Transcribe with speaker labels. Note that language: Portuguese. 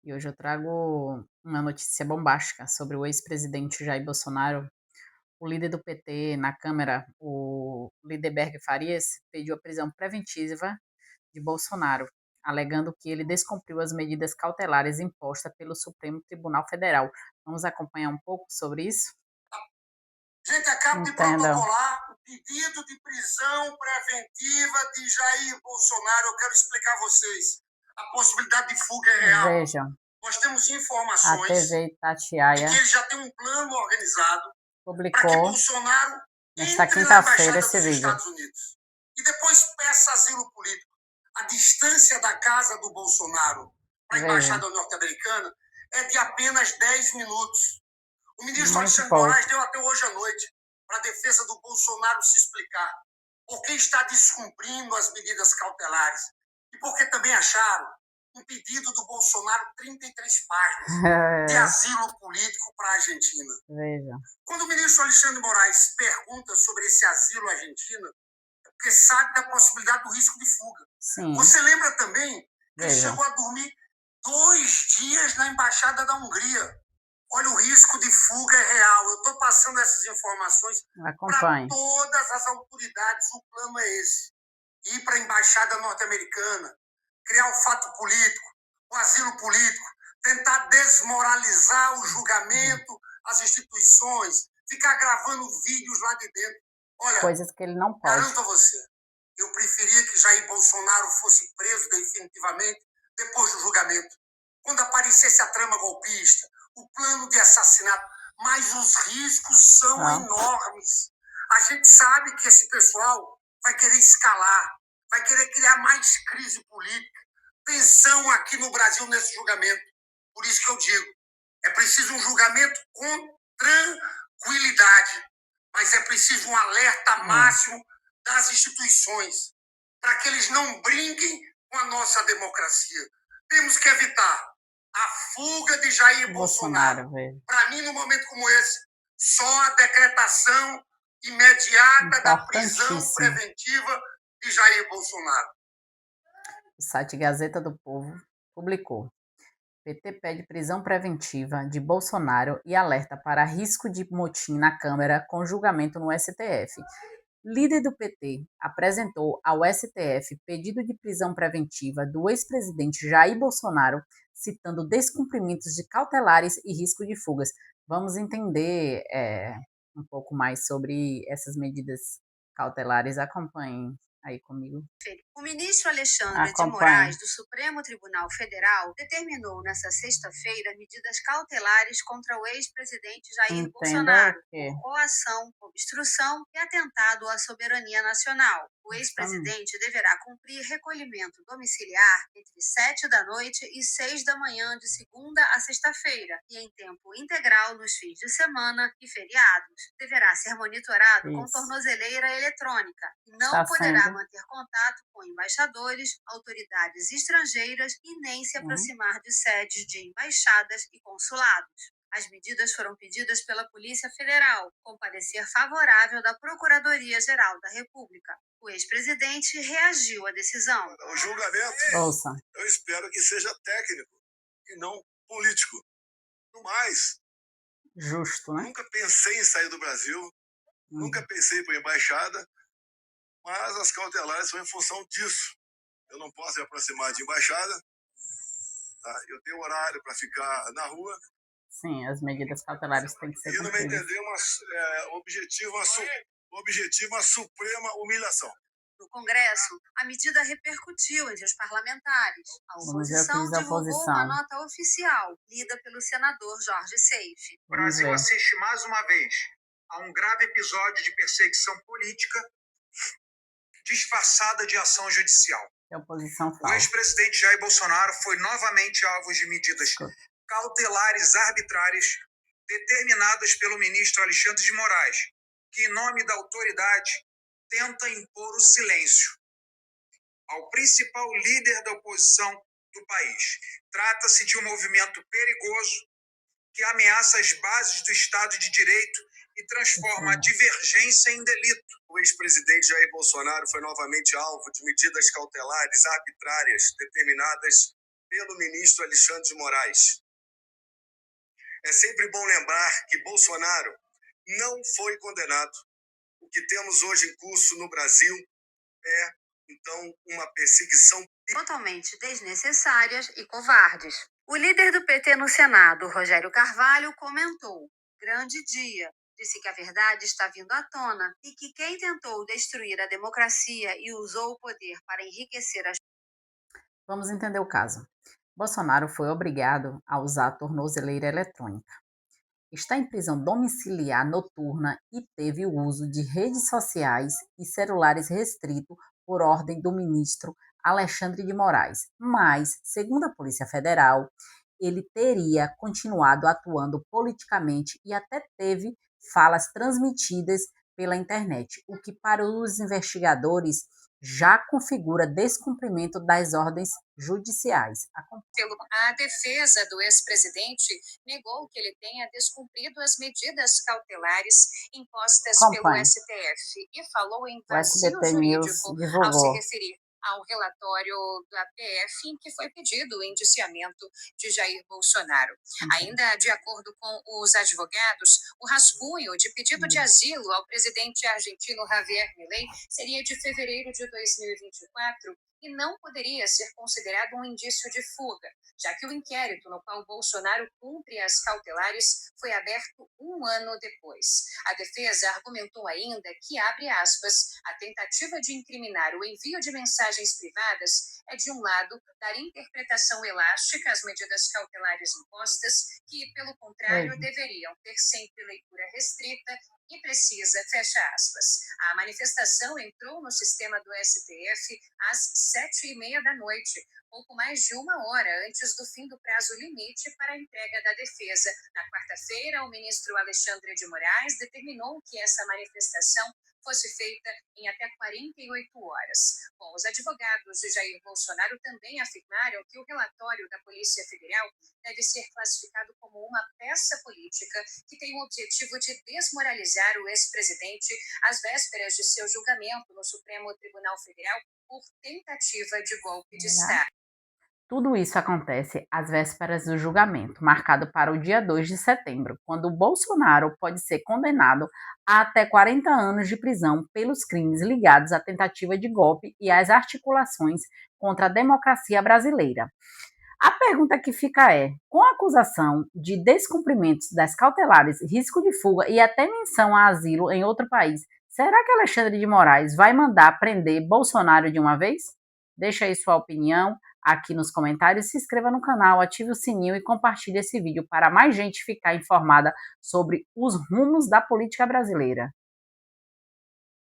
Speaker 1: E hoje eu trago uma notícia bombástica sobre o ex-presidente Jair Bolsonaro. O líder do PT na Câmara, o Lindenberg Farias, pediu a prisão preventiva de Bolsonaro, alegando que ele descumpriu as medidas cautelares impostas pelo Supremo Tribunal Federal. Vamos acompanhar um pouco sobre isso?
Speaker 2: Gente, acabo de
Speaker 1: Entenda.
Speaker 2: protocolar o pedido de prisão preventiva de Jair Bolsonaro. Eu quero explicar a vocês. A possibilidade de fuga é real.
Speaker 1: Vejam,
Speaker 2: Nós temos
Speaker 1: a
Speaker 2: informações
Speaker 1: TV
Speaker 2: de
Speaker 1: Itatiaia
Speaker 2: que ele já tem um plano organizado para que
Speaker 1: publicou
Speaker 2: Bolsonaro
Speaker 1: nesta
Speaker 2: entre na
Speaker 1: quinta-feira
Speaker 2: Embaixada
Speaker 1: esse
Speaker 2: dos
Speaker 1: vídeo.
Speaker 2: Estados Unidos e depois peça asilo político. A distância da casa do Bolsonaro para a
Speaker 1: Veja,
Speaker 2: Embaixada norte-americana é de apenas 10 minutos. O ministro
Speaker 1: muito
Speaker 2: Alexandre
Speaker 1: pouco.
Speaker 2: Moraes deu até hoje à noite para a defesa do Bolsonaro se explicar por que está descumprindo as medidas cautelares e porque também acharam um pedido do Bolsonaro 33 páginas de asilo político para a Argentina.
Speaker 1: Veja,
Speaker 2: Quando o ministro Alexandre Moraes pergunta sobre esse asilo argentino, é porque sabe da possibilidade do risco de fuga.
Speaker 1: sim,
Speaker 2: Você lembra também que ele
Speaker 1: veja.
Speaker 2: chegou a dormir 2 dias na Embaixada da Hungria. Olha, o risco de fuga é real. Eu estou passando essas informações para
Speaker 1: Acompanhe.
Speaker 2: todas as autoridades. O plano é esse: ir para a Embaixada norte-americana, criar o fato político, o asilo político, tentar desmoralizar o julgamento, as instituições, ficar gravando vídeos lá de dentro. Olha,
Speaker 1: Coisas que ele não pode.
Speaker 2: garanto a você, eu preferia que Jair Bolsonaro fosse preso definitivamente depois do julgamento. Quando aparecesse a trama golpista, o plano de assassinato, mas os riscos são enormes. A gente sabe que esse pessoal vai querer escalar, vai querer criar mais crise política, tensão aqui no Brasil nesse julgamento. Por isso que eu digo, é preciso um julgamento com tranquilidade, mas é preciso um alerta máximo das instituições, para que eles não brinquem com a nossa democracia. Temos que evitar a fuga de Jair Bolsonaro. Para mim, num momento como esse, só a decretação imediata da prisão preventiva de Jair Bolsonaro.
Speaker 1: O site Gazeta do Povo publicou: PT pede prisão preventiva de Bolsonaro e alerta para risco de motim na Câmara com julgamento no STF. Líder do PT apresentou ao STF pedido de prisão preventiva do ex-presidente Jair Bolsonaro, citando descumprimentos de cautelares e risco de fugas. Vamos entender um pouco mais sobre essas medidas cautelares. Acompanhem aí comigo.
Speaker 3: O ministro Alexandre de Moraes, do Supremo Tribunal Federal, determinou nesta sexta-feira medidas cautelares contra o ex-presidente Jair Bolsonaro por coação, obstrução e atentado à soberania nacional. O ex-presidente deverá cumprir recolhimento domiciliar entre 7 da noite e 6 da manhã de segunda a sexta-feira e em tempo integral nos fins de semana e feriados. Deverá ser monitorado com tornozeleira eletrônica e não poderá manter contato com embaixadores, autoridades estrangeiras e nem se aproximar de sedes de embaixadas e consulados. As medidas foram pedidas pela Polícia Federal, com parecer favorável da Procuradoria-Geral da República. O ex-presidente reagiu à decisão.
Speaker 2: O julgamento, eu espero que seja técnico e não político. No mais,
Speaker 1: justo, né?
Speaker 2: Nunca pensei em sair do Brasil, nunca pensei em ir para a embaixada, mas as cautelares são em função disso. Eu não posso me aproximar de embaixada, tá? Eu tenho horário para ficar na rua.
Speaker 1: Sim, as medidas cautelares têm que ser
Speaker 2: cumpridas. E, no meu entender, objetivo uma suprema humilhação.
Speaker 3: No Congresso, a medida repercutiu entre os parlamentares. A oposição divulgou uma nota oficial, lida pelo senador Jorge Seife.
Speaker 4: O Brasil assiste mais uma vez a um grave episódio de perseguição política disfarçada de ação judicial. O ex-presidente Jair Bolsonaro foi novamente alvo de medidas cautelares arbitrárias determinadas pelo ministro Alexandre de Moraes, que, em nome da autoridade, tenta impor o silêncio ao principal líder da oposição do país. Trata-se de um movimento perigoso que ameaça as bases do Estado de Direito e transforma a divergência em delito.
Speaker 2: O ex-presidente Jair Bolsonaro foi novamente alvo de medidas cautelares arbitrárias determinadas
Speaker 4: pelo ministro Alexandre de Moraes. É sempre bom lembrar que Bolsonaro não foi condenado. O que temos hoje em curso no Brasil é, então, uma perseguição
Speaker 3: totalmente desnecessárias e covardes. O líder do PT no Senado, Rogério Carvalho, comentou: grande dia. Disse que a verdade está vindo à tona e que quem tentou destruir a democracia e usou o poder para enriquecer as...
Speaker 1: Vamos entender o caso. Bolsonaro foi obrigado a usar a tornozeleira eletrônica. Está em prisão domiciliar noturna e teve o uso de redes sociais e celulares restrito por ordem do ministro Alexandre de Moraes. Mas, segundo a Polícia Federal, ele teria continuado atuando politicamente e até teve falas transmitidas pela internet, o que para os investigadores já configura descumprimento das ordens judiciais.
Speaker 3: A defesa do ex-presidente negou que ele tenha descumprido as medidas cautelares impostas pelo STF e falou em vazio jurídico ao se referir ao relatório da PF em que foi pedido o indiciamento de Jair Bolsonaro. Ainda de acordo com os advogados, o rascunho de pedido de asilo ao presidente argentino Javier Milei seria de fevereiro de 2024 e não poderia ser considerado um indício de fuga, já que o inquérito no qual Bolsonaro cumpre as cautelares foi aberto 1 ano depois. A defesa argumentou ainda que, abre aspas, a tentativa de incriminar o envio de mensagens privadas é, de um lado, dar interpretação elástica às medidas cautelares impostas, que, pelo contrário, deveriam ter sempre leitura restrita e precisa, fecha aspas. A manifestação entrou no sistema do STF às 7h30 da noite, pouco mais de 1 hora antes do fim do prazo limite para a entrega da defesa. Na quarta-feira, o ministro Alexandre de Moraes determinou que essa manifestação fosse feita em até 48 horas. Bom, os advogados de Jair Bolsonaro também afirmaram que o relatório da Polícia Federal deve ser classificado como uma peça política que tem o objetivo de desmoralizar o ex-presidente às vésperas de seu julgamento no Supremo Tribunal Federal por tentativa de golpe de Estado.
Speaker 1: Tudo isso acontece às vésperas do julgamento, marcado para o dia 2 de setembro, quando Bolsonaro pode ser condenado a até 40 anos de prisão pelos crimes ligados à tentativa de golpe e às articulações contra a democracia brasileira. A pergunta que fica é, com a acusação de descumprimentos das cautelares, risco de fuga e até menção a asilo em outro país, será que Alexandre de Moraes vai mandar prender Bolsonaro de uma vez? Deixa aí sua opinião aqui nos comentários, se inscreva no canal, ative o sininho e compartilhe esse vídeo para mais gente ficar informada sobre os rumos da política brasileira.